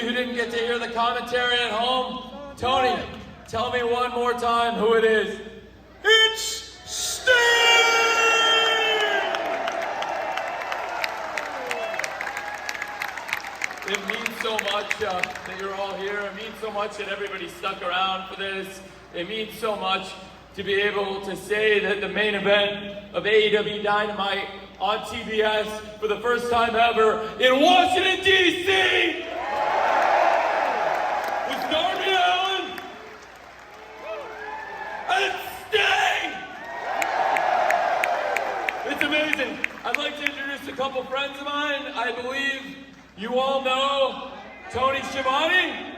who didn't get to hear the commentary at home, Tony, tell me one more time who it is. It's Steve! It means so much that you're all here. It means so much that everybody stuck around for this. It means so much to be able to say that the main event of AEW Dynamite on TBS for the first time ever in Washington, D.C. was Darby Allin and Sting! It's amazing. I'd like to introduce a couple friends of mine. I believe you all know Tony Schiavone.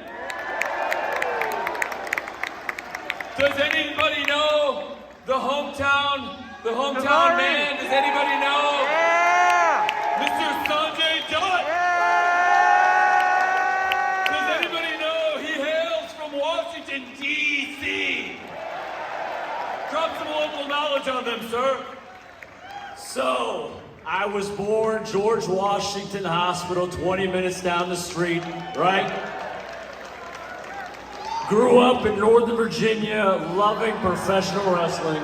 Does anybody know the hometown man? Does anybody know? Yeah! Mr. Sanja Dutt? Yeah! Does anybody know he hails from Washington, D.C.? Drop some local knowledge on them, sir. So, I was born George Washington Hospital, 20 minutes down the street, right? Grew up in Northern Virginia, loving professional wrestling.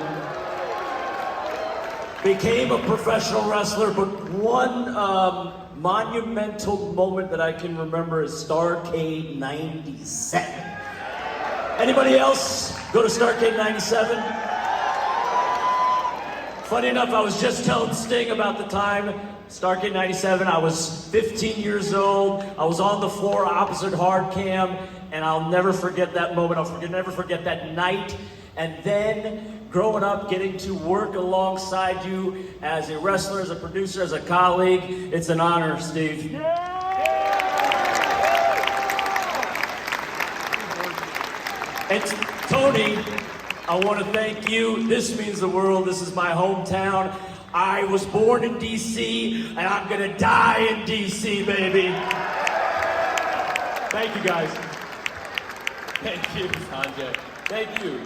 Became a professional wrestler, but one monumental moment that I can remember is Starrcade 97. Anybody else go to Starrcade 97? Funny enough, I was just telling Sting about the time, Starrcade 97, I was 15 years old, I was on the floor opposite Hard Cam, and I'll never forget that moment, never forget that night. And then, growing up, getting to work alongside you as a wrestler, as a producer, as a colleague, it's an honor, Steve. And Tony, I want to thank you. This means the world. This is my hometown. I was born in D.C., and I'm gonna die in D.C., baby. Thank you, guys. Thank you, Sanjay. Thank you.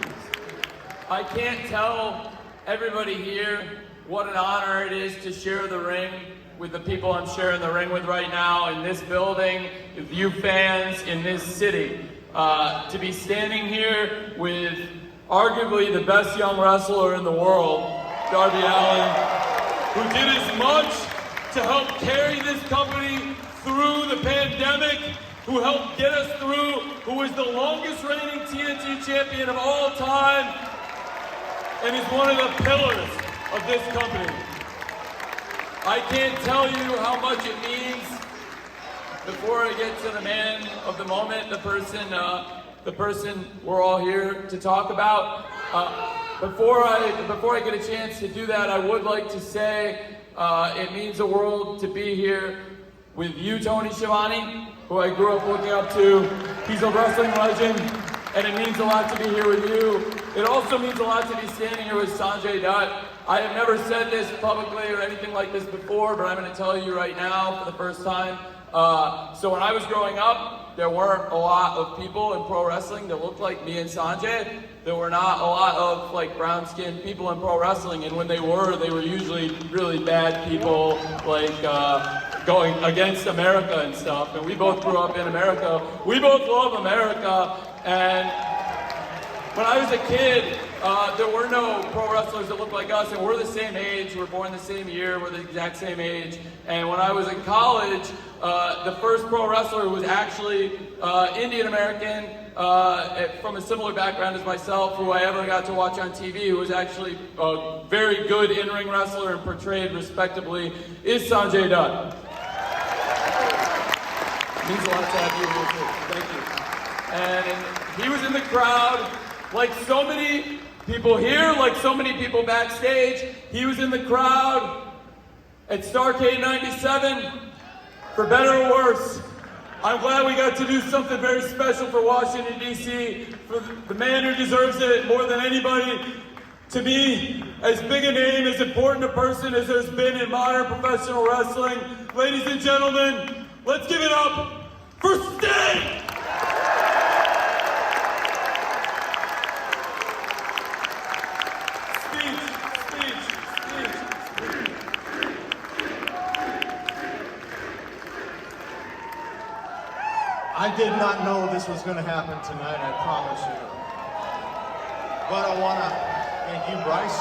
I can't tell everybody here what an honor it is to share the ring with the people I'm sharing the ring with right now in this building, with you fans in this city. To be standing here with arguably the best young wrestler in the world, Darby Allin, who did as much to help carry this company through the pandemic, who helped get us through, who is the longest reigning TNT champion of all time, and is one of the pillars of this company. I can't tell you how much it means before I get to the man of the moment, the person we're all here to talk about. Before I get a chance to do that, I would like to say it means the world to be here with you, Tony Schiavone, who I grew up looking up to. He's a wrestling legend, and it means a lot to be here with you. It also means a lot to be standing here with Sanja Dutt. I have never said this publicly or anything like this before, but I'm going to tell you right now for the first time. So when I was growing up, there weren't a lot of people in pro wrestling that looked like me and Sanjay. There were not a lot of like brown-skinned people in pro wrestling, and when they were usually really bad people, like going against America and stuff. And we both grew up in America. We both love America. And when I was a kid, there were no pro wrestlers that looked like us, and we're the same age. We're born the same year. We're the exact same age. And when I was in college, the first pro wrestler was actually Indian American, from a similar background as myself, who I ever got to watch on TV, who was actually a very good in-ring wrestler and portrayed respectably, is Sanja Dutt. It means a lot to have you here too. Thank you. And he was in the crowd, like so many people here, like so many people backstage. He was in the crowd at Starrcade 97, for better or worse. I'm glad we got to do something very special for Washington, D.C., for the man who deserves it more than anybody. To me, as big a name, as important a person as there's been in modern professional wrestling. Ladies and gentlemen, let's give it up for Sting! I did not know this was going to happen tonight, I promise you. But I want to thank you, Bryce.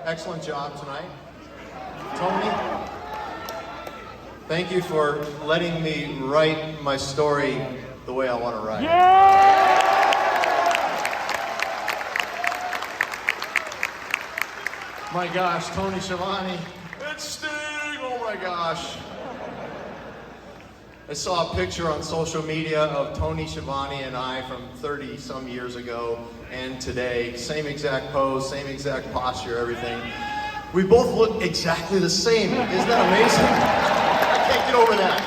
Excellent job tonight. Tony, thank you for letting me write my story the way I want to write it. My gosh, Tony Schiavone, it's Sting, oh my gosh. I saw a picture on social media of Tony Schiavone and I from 30 some years ago and today. Same exact pose, same exact posture, everything. We both look exactly the same. Isn't that amazing? I can't get over that.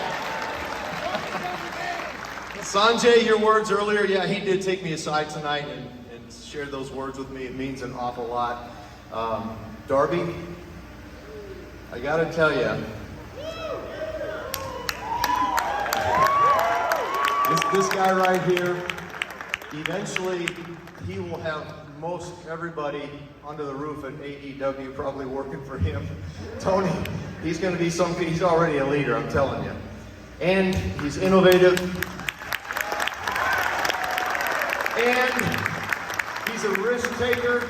Sanjay, your words earlier, yeah, he did take me aside tonight and shared those words with me. It means an awful lot. Darby, I gotta tell you, this guy right here, eventually he will have most everybody under the roof at AEW probably working for him. Tony, he's gonna be he's already a leader, I'm telling you. And he's innovative. And he's a risk taker.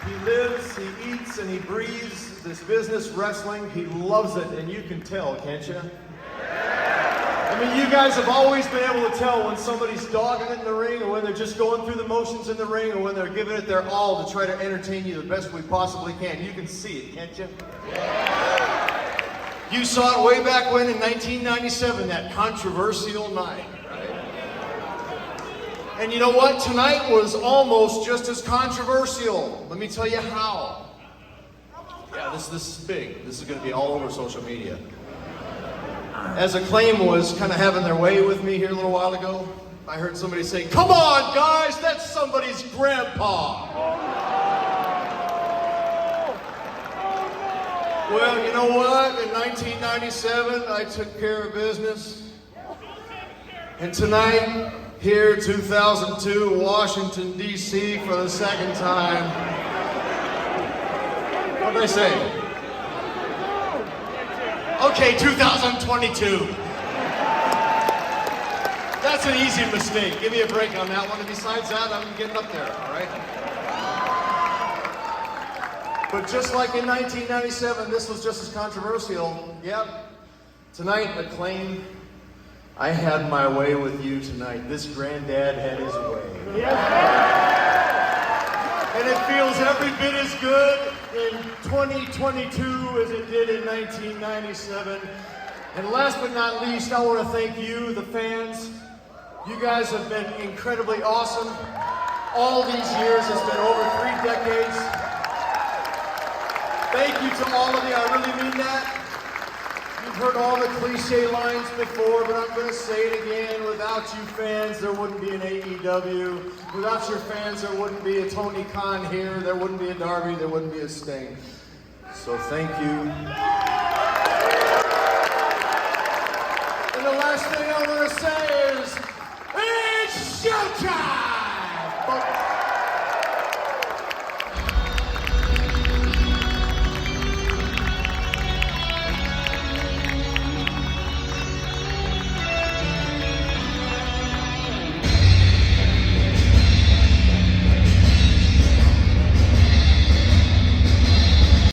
He lives, he eats, and he breathes this business, wrestling. He loves it, and you can tell, can't you? I mean, you guys have always been able to tell when somebody's dogging it in the ring, or when they're just going through the motions in the ring, or when they're giving it their all to try to entertain you the best we possibly can. You can see it, can't you? You saw it way back when in 1997, that controversial night. And you know what? Tonight was almost just as controversial. Let me tell you how. Yeah, this is big. This is going to be all over social media. As Acclaim was kind of having their way with me here a little while ago, I heard somebody say, "Come on, guys, that's somebody's grandpa." Well, you know what? In 1997, I took care of business. And tonight, here, 2002, Washington, D.C., for the second time. What did I say? Okay, 2022. That's an easy mistake. Give me a break on that one. And besides that, I'm getting up there, all right? But just like in 1997, this was just as controversial. Yep. Tonight, Acclaim, I had my way with you tonight. This granddad had his way. And it feels every bit as good in 2022 as it did in 1997. And last but not least, I want to thank you, the fans. You guys have been incredibly awesome. All these years, it's been over 3 decades. Thank you to all of you, I really mean that. You've heard all the cliche lines before, but I'm going to say it again. Without you fans, there wouldn't be an AEW. Without your fans, there wouldn't be a Tony Kahn here. There wouldn't be a Darby. There wouldn't be a Sting. So thank you. And the last thing I'm going to say is, it's showtime!